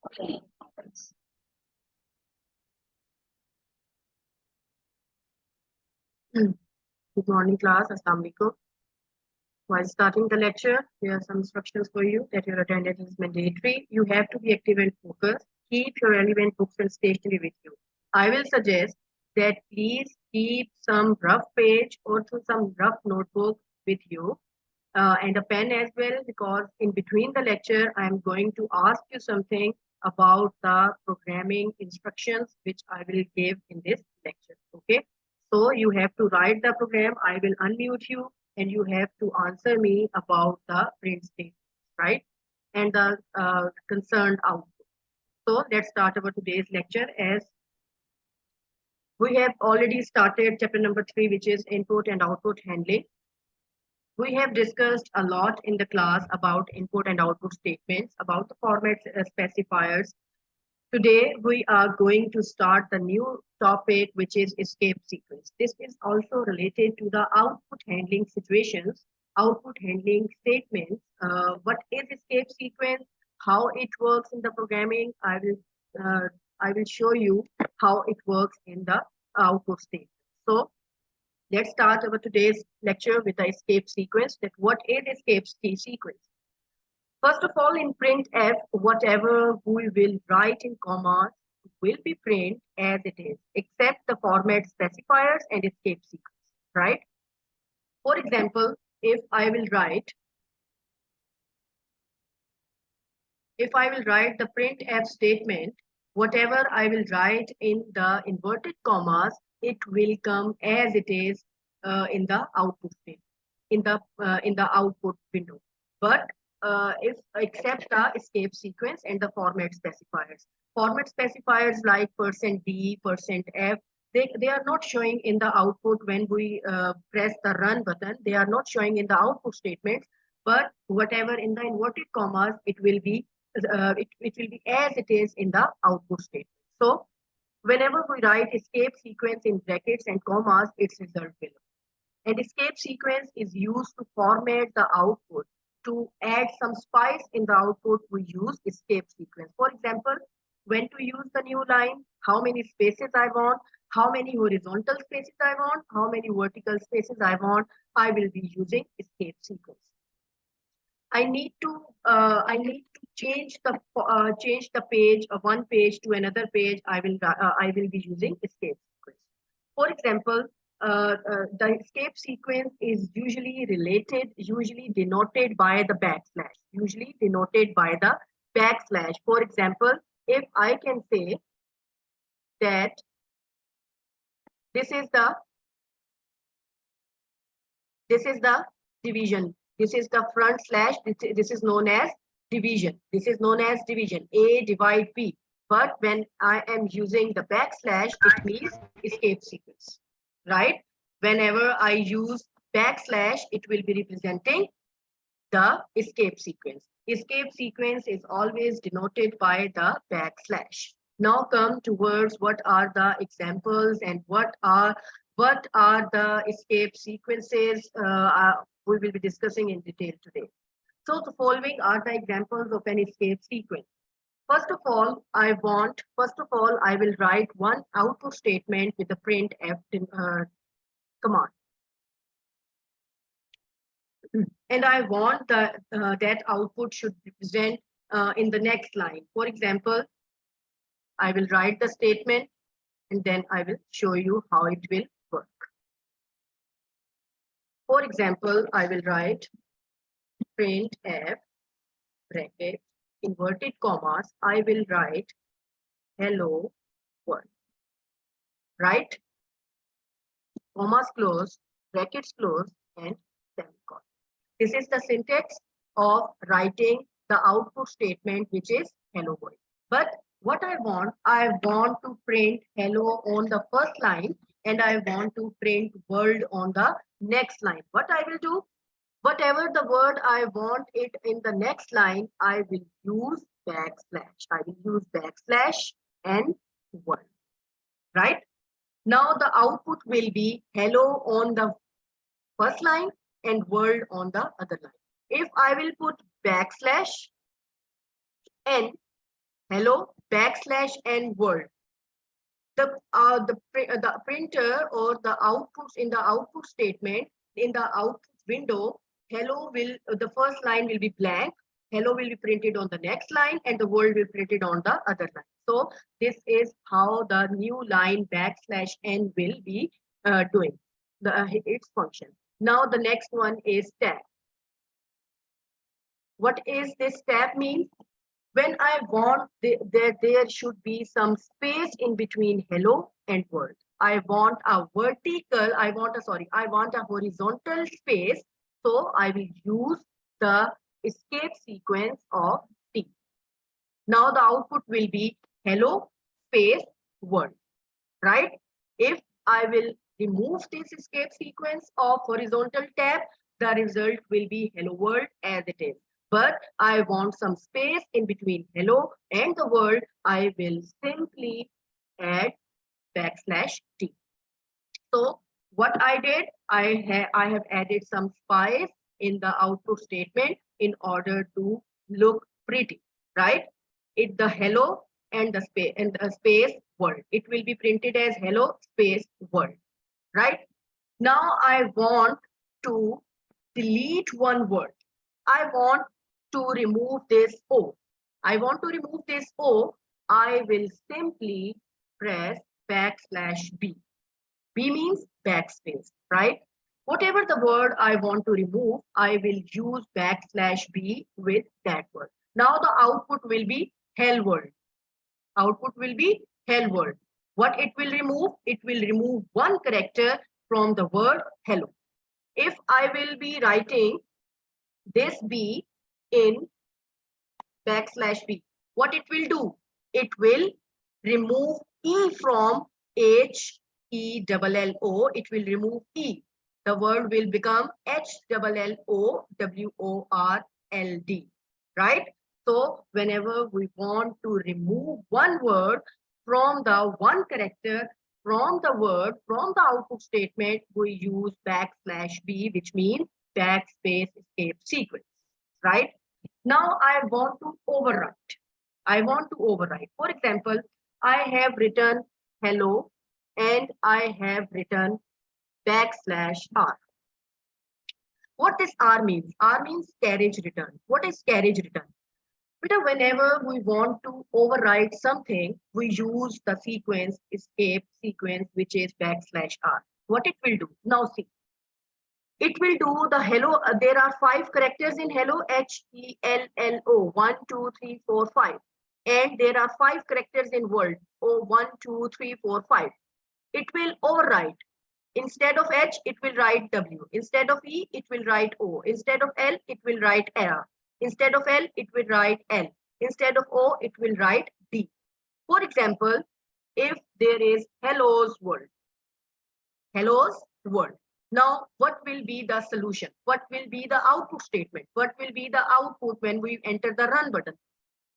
Good morning, class. Assalamu alaikum. While starting the lecture, here are some instructions for you that your attendance is mandatory. You have to be active and focused. Keep your relevant books and stationery with you. I will suggest that please keep some rough page or some rough notebook with you and a pen as well, because in between the lecture, I'm going to ask you something about the programming instructions which I will give in this lecture. Okay. So you have to write the program. I will unmute you and you have to answer me about the print statement, right? And the concerned output. So let's start our today's lecture. As we have already started chapter number 3, which is input and output handling. We have discussed a lot in the class about input and output statements, about the format specifiers. Today, we are going to start the new topic, which is escape sequence. This is also related to the output handling situations, output handling statements. What is escape sequence? How it works in the programming? I will show you how it works in the output statement. So let's start our today's lecture with the escape sequence. That what is escape sequence? First of all, in printf, whatever we will write in commas will be printed as it is, except the format specifiers and escape sequence, right? For example, if I will write the printf statement, whatever I will write in the inverted commas, it will come as it is in the output statement, in the output window. But if except the escape sequence and the format specifiers. Format specifiers like %d, %f, they are not showing in the output when we press the run button. They are not showing in the output statements, but whatever in the inverted commas, it will be as it is in the output statement. So whenever we write escape sequence in brackets and commas, its result below. And escape sequence is used to format the output. To add some spice in the output, we use escape sequence. For example, when to use the new line, how many spaces I want, how many horizontal spaces I want, how many vertical spaces I want, I will be using escape sequence. I need to change the page of one page to another page. I will be using escape sequence. For example, the escape sequence is usually denoted by the backslash. Usually denoted by the backslash. For example, if I can say that this is the division. This is the front slash. This is known as division. This is known as division. A divide B. But when I am using the backslash, it means escape sequence, right? Whenever I use backslash, it will be representing the escape sequence. Escape sequence is always denoted by the backslash. Now come towards what are the examples and what are the escape sequences we will be discussing in detail today. So the following are the examples of an escape sequence. First of all, I will write one output statement with the printf command. And I want that output should represent in the next line. For example, I will write the statement and then I will show you how it will work. For example, I will write printf bracket inverted commas. I will write hello world, right? Commas close, brackets close, and semicolon. This is the syntax of writing the output statement, which is hello world. But what I want to print hello on the first line and I want to print world on the next line. What I will do, whatever the word I want it in the next line, I will use backslash. I will use backslash and world, right? Now the output will be hello on the first line and world on the other line. If I will put backslash n, hello \n world. The printer or the outputs in the output statement in the output window, hello will the first line will be blank, hello will be printed on the next line, and the world will be printed on the other line. So this is how the new line \n will be doing its function. Now the next one is tab. What is this tab mean? When I want there should be some space in between hello and world. I want a horizontal space. So I will use the escape sequence of T. Now the output will be hello space world, right? If I will remove this escape sequence of horizontal tab, the result will be hello world as it is. But I want some space in between hello and the world. I will simply add \T. So what I did, I have added some spice in the output statement in order to look pretty, right? The hello and the space world. It will be printed as hello space world, right? Now I want to delete one word. I want to remove this O. I want to remove this O. I will simply press \B. B means backspace, right? Whatever the word I want to remove, I will use \B with that word. Now the output will be hell world. Output will be hell world. What it will remove? It will remove one character from the word hello. If I will be writing this B in \B, what it will do? It will remove E from HELLO. It will remove E. The word will become HLLOWORLD, right? So whenever we want to remove one word from the one character from the word, from the output statement, we use \B, which means backspace escape sequence, right? Now I want to overwrite. For example, I have written hello and I have written \R. What this R means? R means carriage return. What is carriage return? But whenever we want to overwrite something, we use the sequence, escape sequence, which is \R. What it will do? Now see. It will do the hello. There are 5 characters in hello, HELLO, 1, 2, 3, 4, 5. And there are 5 characters in world, O, 1, 2, 3, 4, 5. It will overwrite. Instead of H, it will write W. Instead of E, it will write O. Instead of L, it will write R. Instead of L, it will write L. Instead of O, it will write D. For example, if there is hello's world. Hello's world. Now, what will be the solution? What will be the output statement? What will be the output when we enter the run button?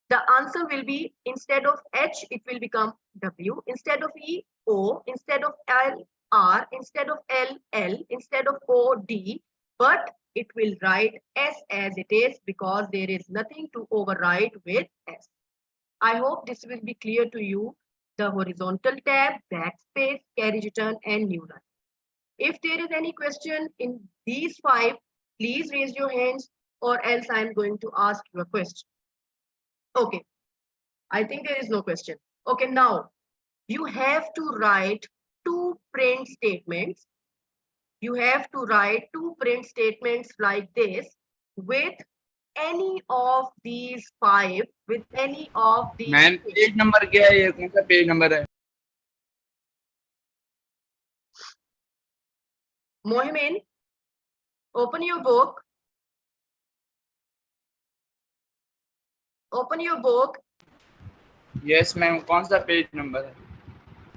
The answer will be, instead of H, it will become W. Instead of E, O. Instead of L, R. Instead of L, L. Instead of O, D. But it will write S as it is because there is nothing to overwrite with S. I hope this will be clear to you. The horizontal tab, backspace, carriage return, and new line. If there is any question in these 5, please raise your hands or else I am going to ask you a question. Okay, I think there is no question. Okay, now you have to write 2 print statements. You have to write 2 print statements like this with any of these 5, with any of these. Ma'am page number क्या है? ये कौन सा page number है? Mohimin, open your book. Open your book. Yes, ma'am. कौन सा page number है?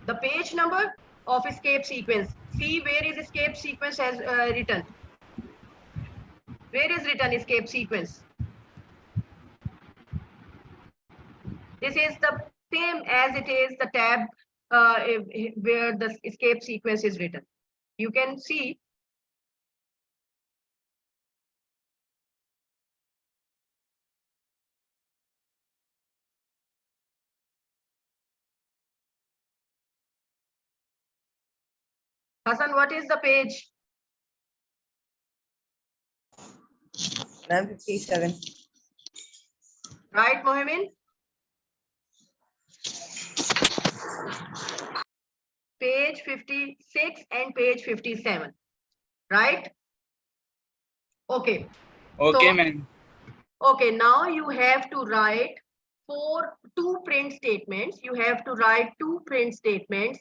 The page number of escape sequence. See where is escape sequence as written. Where is written escape sequence? This is the same as it is the tab where the escape sequence is written. You can see Hassan, what is the page? Ma'am, 57. Right, Mohamed? Page 56 and page 57. Right? Okay. Okay, So, ma'am. okay, now you have to write two print statements. You have to write two print statements.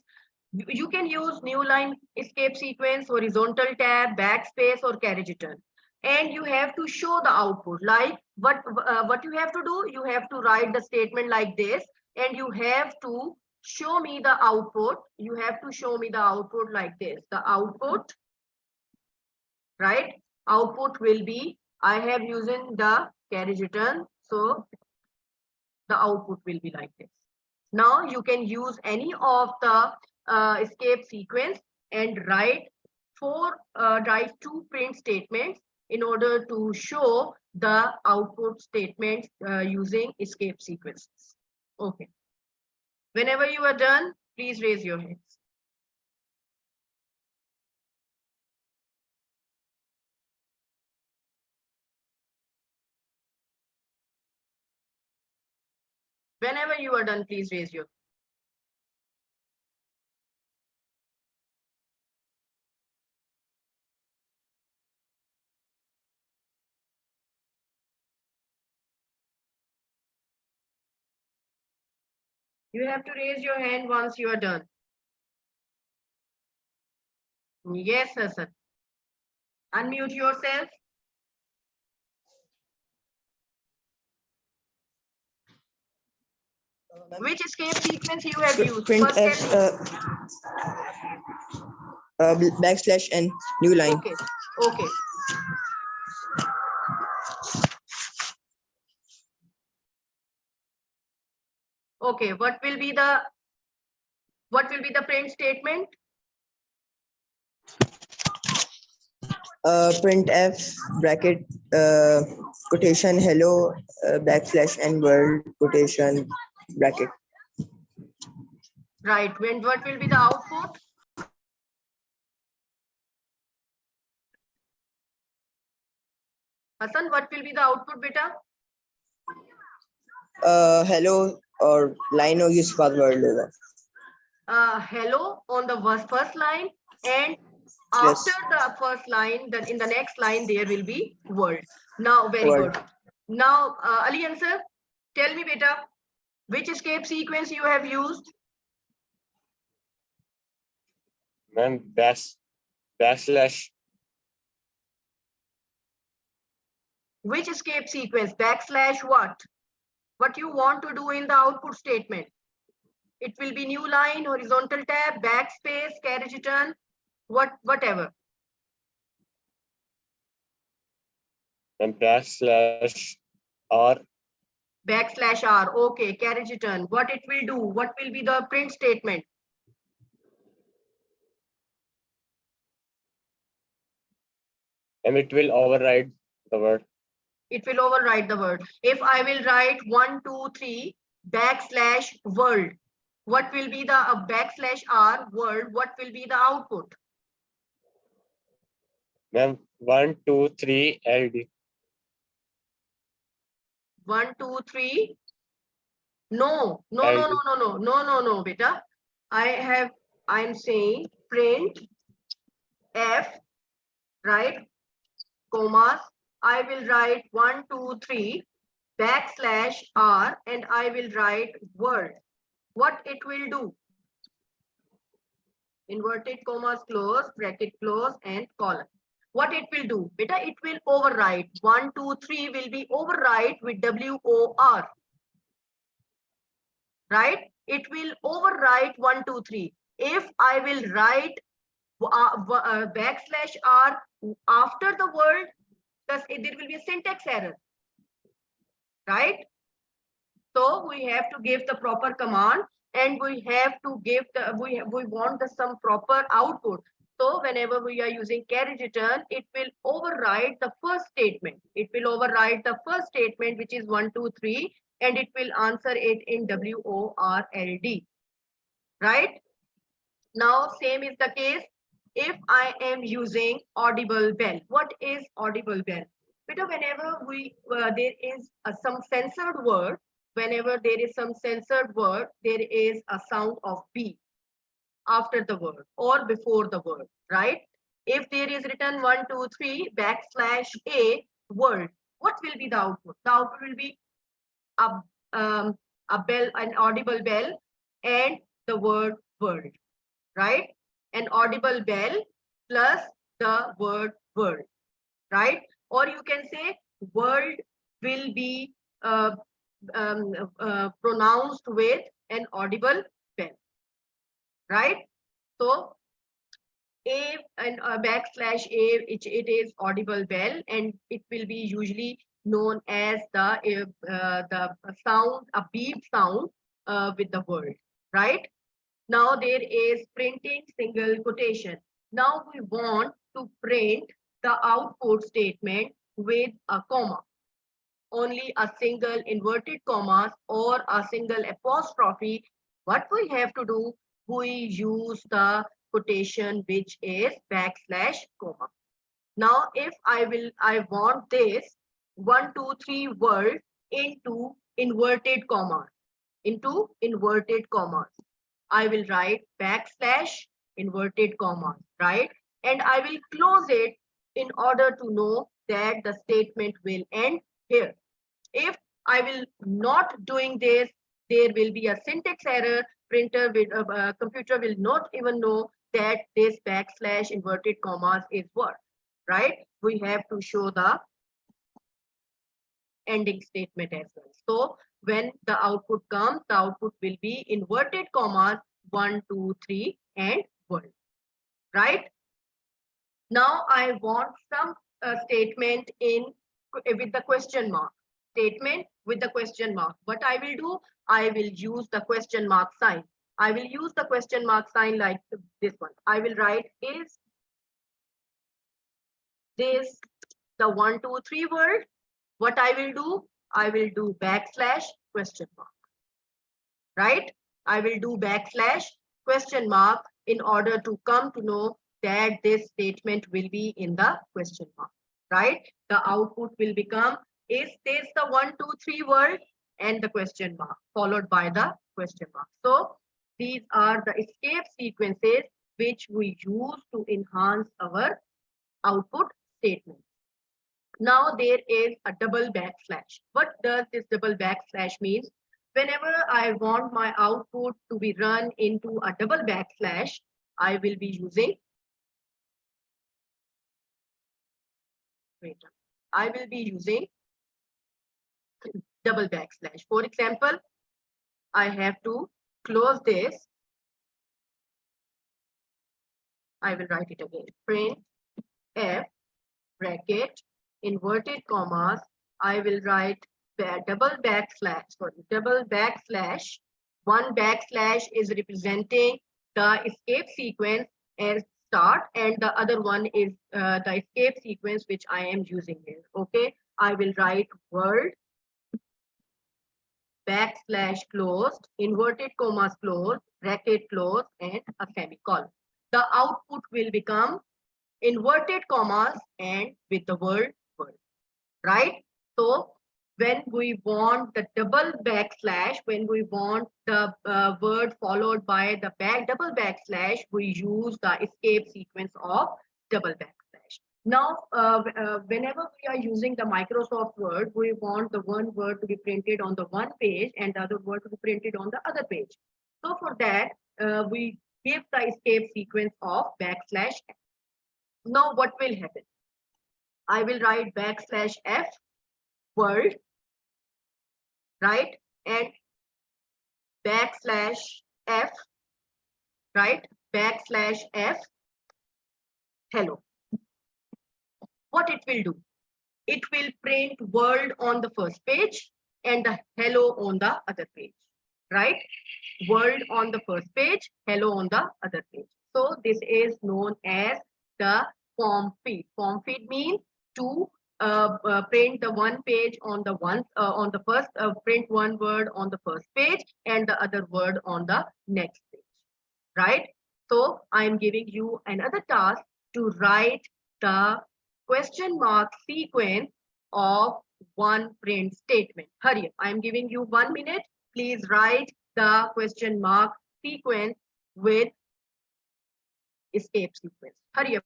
You can use new line escape sequence, horizontal tab, backspace, or carriage return. And you have to show the output. Like what you have to do, you have to write the statement like this, and you have to show me the output. You have to show me the output like this. The output, right? Output will be, I have using the carriage return, so the output will be like this. Now you can use any of the escape sequence and write two print statements in order to show the output statements using escape sequences. Okay. Whenever you are done, please raise your hands. Whenever you are done, please raise your. You have to raise your hand once you are done. Yes, Hassan. Unmute yourself. Which escape sequence you have used? Print First F, backslash n, new line. Okay. Okay. Okay. What will be the print statement? Print F, bracket, quotation, hello, backslash n world, quotation, bracket. Right. What will be the output? Hassan, what will be the output, beta? Hello और line होगी उसके बाद word होगा. Hello on the first line, and Yes. after the first line, then in the next line there will be word. Now, very Word. good. Now, Ali Ansar, tell me, beta, which escape sequence you have used? Ma'am, backslash. Which escape sequence? Backslash what? What you want to do in the output statement? It will be new line, horizontal tab, backspace, carriage return, whatever. And backslash R. Backslash R. Okay, carriage return. What it will do? What will be the print statement? And it will override the word. It will override the word. If I will write 1, 2, 3 backslash world, what will be the backslash R world? What will be the output? Ma'am, 1, 2, 3 LD. 1, 2, 3. No, beta. I'm saying print F, right? Commas. I will write 1, 2, 3 backslash R, and I will write word. What it will do? Inverted commas close, bracket close, and colon. What it will do? Beta, it will override. 1, 2, 3 will be override with WOR. Right? It will overwrite 1, 2, 3. If I will write backslash R after the word, thus there will be a syntax error. Right? So we have to give the proper command, and we have to give the we want some proper output. So whenever we are using carriage return, it will override the first statement. It will override the first statement, which is 1, 2, 3, and it will answer it in WORLD. Right? Now, same is the case if I am using audible bell. What is audible bell? Because whenever there is some censored word, whenever there is some censored word, there is a sound of beep after the word or before the word, right? If there is written 1, 2, 3 backslash a word, what will be the output? The output will be a, a bell, an audible bell, and the word world, right? An audible bell plus the word world, right? Or you can say world will be pronounced with an audible bell, right? So a and backslash a, it is audible bell, and it will be usually known as the sound, a beep sound with the word, right? Now there is printing single quotation. Now we want to print the output statement with a comma, only a single inverted commas or a single apostrophe. What we have to do, we use the quotation which is backslash comma. Now if I want this 1, 2, 3 word into inverted commas, I will write backslash inverted commas, right? And I will close it in order to know that the statement will end here. If I will not doing this, there will be a syntax error. Computer will not even know that this backslash inverted commas is what, right? We have to show the ending statement as well. So when the output comes, the output will be inverted commas 1, 2, 3 and 1, right? Now I want some statement with the question mark. Statement with the question mark. What I will do, I will use the question mark sign. I will use the question mark sign like this one. I will write, is this the 1, 2, 3 word? What I will do, I will do backslash question mark, right? I will do backslash question mark in order to come to know that this statement will be in the question mark, right? The output will become, is this the 1, 2, 3 word, and the question mark followed by the question mark. So these are the escape sequences which we use to enhance our output statement. Now there is a double backslash. What does this double backslash means? Whenever I want my output to be run into a double backslash, I will be using, I will be using double backslash. For example, I have to close this. I will write it again. Print f bracket inverted commas. I will write double backslash. One backslash is representing the escape sequence as start, and the other one is the escape sequence which I am using here. Okay, I will write word backslash closed, inverted commas closed, bracket closed, and a semicolon. The output will become inverted commas and with the word world, right? So when we want the double backslash, when we want the word followed by the double backslash, we use the escape sequence of double backslash. Now, whenever we are using the Microsoft Word, we want the one word to be printed on the one page and the other word to be printed on the other page. So for that, we give the escape sequence of backslash. Now what will happen? I will write backslash f word, right? And backslash f, right? Backslash f hello. What it will do? It will print world on the first page and the hello on the other page, right? World on the first page, hello on the other page. So this is known as the form feed. Form feed means to print the one page on the first, print one word on the first page and the other word on the next page, right? So I am giving you another task to write the question mark sequence of one print statement. Hurry up. I am giving you 1 minute. Please write the question mark sequence with escape sequence. Hurry up.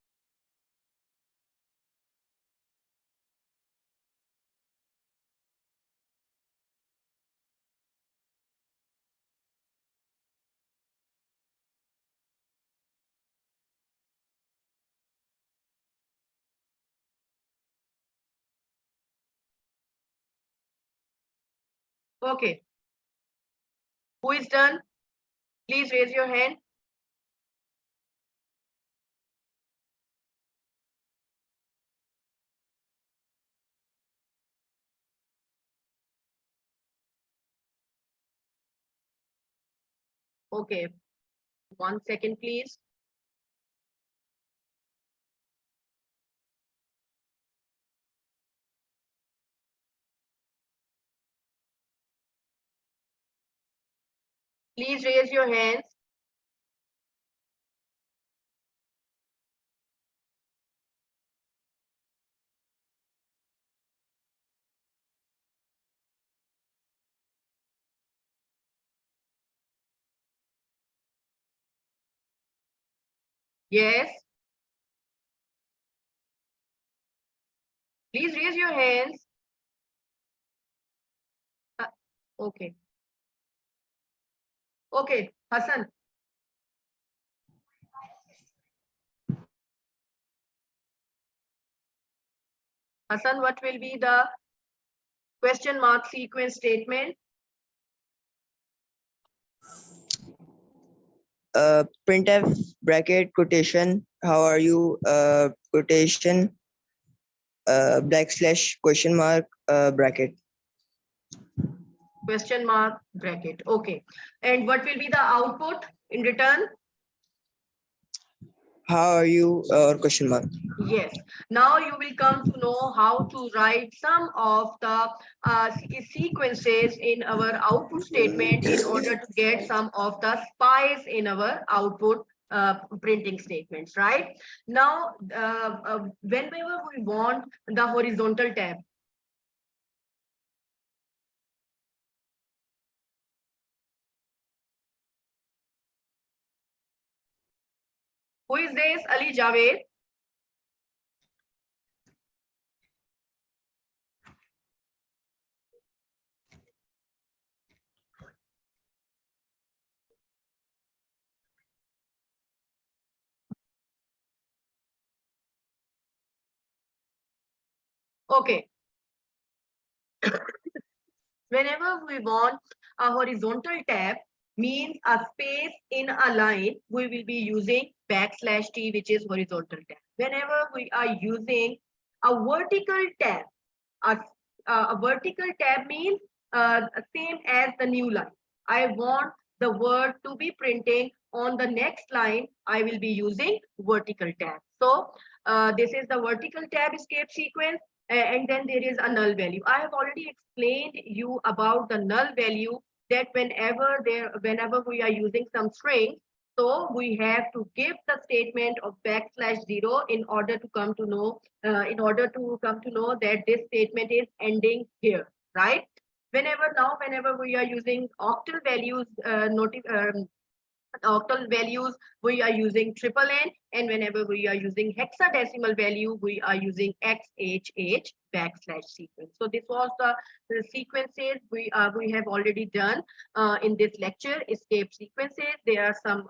Okay. Who is done? Please raise your hand. Okay. 1 second, please. Please raise your hands. Yes. Please raise your hands. Okay. Okay, Hassan. Hassan, what will be the question mark sequence statement? Printf bracket quotation. How are you? Quotation. Backslash question mark bracket. Question mark bracket. Okay. And what will be the output in return? How are you? Or question mark. Yes. Now you will come to know how to write some of the sequences in our output statement in order to get some of the spies in our output printing statements, right? Now, whenever we want the horizontal tab, who is this? Ali Javed. Okay. Whenever we want a horizontal tab, means a space in a line, we will be using \t, which is horizontal tab. Whenever we are using a vertical tab, a vertical tab means same as the new line. I want the word to be printing on the next line. I will be using vertical tab. So this is the vertical tab escape sequence. And then there is a null value. I have already explained you about the null value, that whenever we are using some string, so we have to give the statement of \0 in order to come to know that this statement is ending here, right? Whenever we are using octal values, octal values, we are using n, and whenever we are using hexadecimal value, we are using XHH \sequence. So this was the sequences we have already done in this lecture. Escape sequences. There are some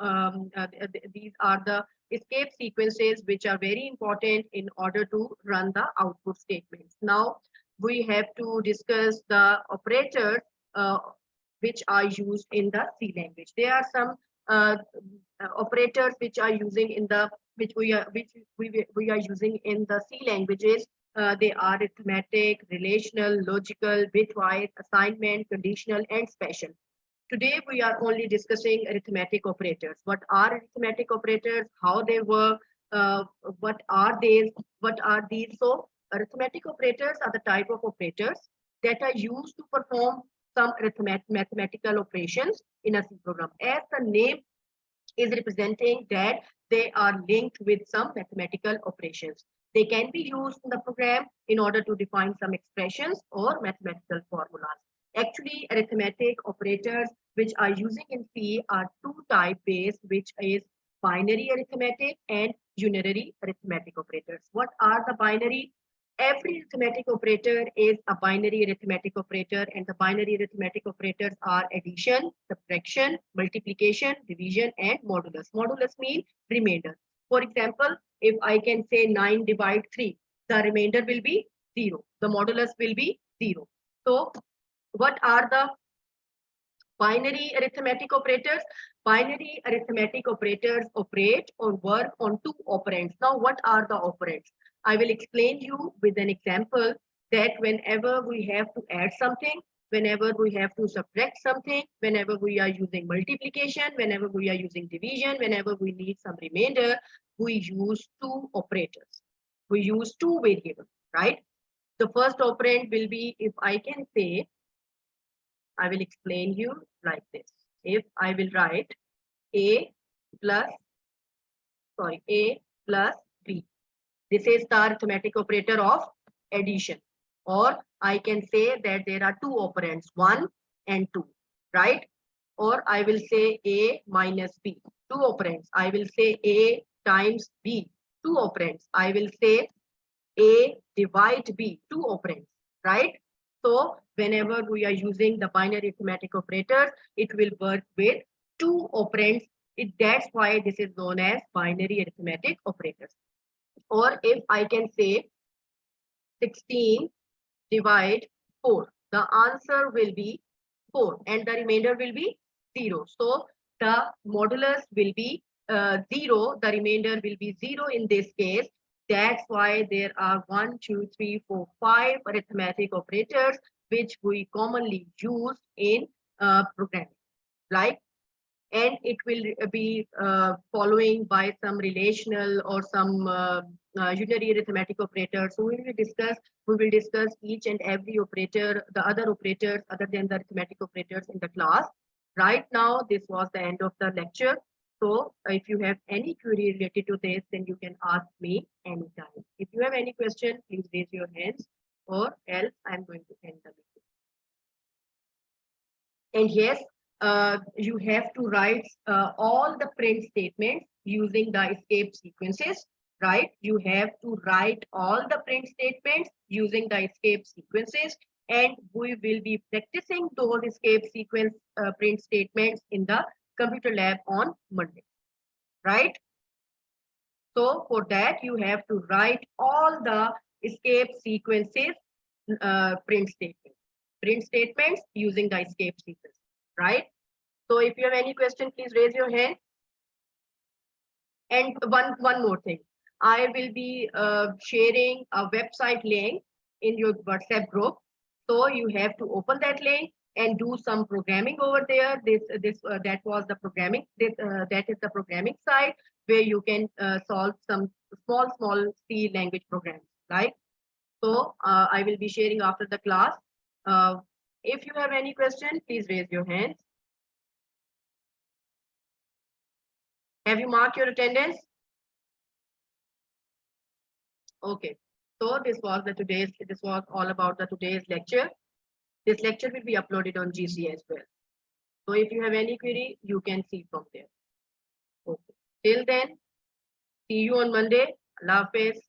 these are the escape sequences which are very important in order to run the output statements. Now we have to discuss the operators which are used in the C language. There are some operators which are using in the we are using in the C languages. They are arithmetic, relational, logical, bitwise, assignment, conditional, and special. Today we are only discussing arithmetic operators. What are arithmetic operators? How they work? What are they? What are these? So arithmetic operators are the type of operators that are used to perform some mathematical operations in a C program. As the name is representing that they are linked with some mathematical operations. They can be used in the program in order to define some expressions or mathematical formulas. Actually, arithmetic operators which are using in C are two type based, which is binary arithmetic and unary arithmetic operators. What are the binary? Every arithmetic operator is a binary arithmetic operator, and the binary arithmetic operators are addition, subtraction, multiplication, division, and modulus. Modulus means remainder. For example, if I can say 9 divide 3, the remainder will be 0. The modulus will be 0. So, what are the binary arithmetic operators? Binary arithmetic operators operate or work on two operands. Now, what are the operands? I will explain you with an example that whenever we have to add something, whenever we have to subtract something, whenever we are using multiplication, whenever we are using division, whenever we need some remainder, we use two operators. We use two variables, right? The first operand will be, if I can say, I will explain you like this. If I will write A plus B. This is the arithmetic operator of addition. Or I can say that there are two operands, 1 and 2, right? Or I will say A minus B, two operands. I will say A times B, two operands. I will say A divide B, two operands, right? So whenever we are using the binary arithmetic operator, it will work with two operands. That's why this is known as binary arithmetic operators. Or if I can say 16 divide 4, the answer will be 4 and the remainder will be 0. So the modulus will be 0, the remainder will be 0 in this case. That's why there are 1, 2, 3, 4, 5 arithmetic operators which we commonly use in programming, right? And it will be following by some relational or some unary arithmetic operators. So we will discuss each and every operator, the other operators other than the arithmetic operators in the class. Right now, this was the end of the lecture. So if you have any query related to this, then you can ask me anytime. If you have any question, please raise your hands, or else I'm going to end the meeting. And yes, you have to write all the print statements using the escape sequences, right? You have to write all the print statements using the escape sequences, and we will be practicing those escape sequence print statements in the computer lab on Monday, right? So for that, you have to write all the escape sequences print statements using the escape sequence, right? So if you have any question, please raise your hand. And one more thing, I will be sharing a website link in your WhatsApp group. So you have to open that link and do some programming over there. That was the programming. That is the programming site where you can solve some small C language programs, right? So I will be sharing after the class. If you have any question, please raise your hands. Have you marked your attendance? Okay. So this was all about the today's lecture. This lecture will be uploaded on GC as well. So if you have any query, you can see from there. Okay. Till then, see you on Monday. Allah Hafiz.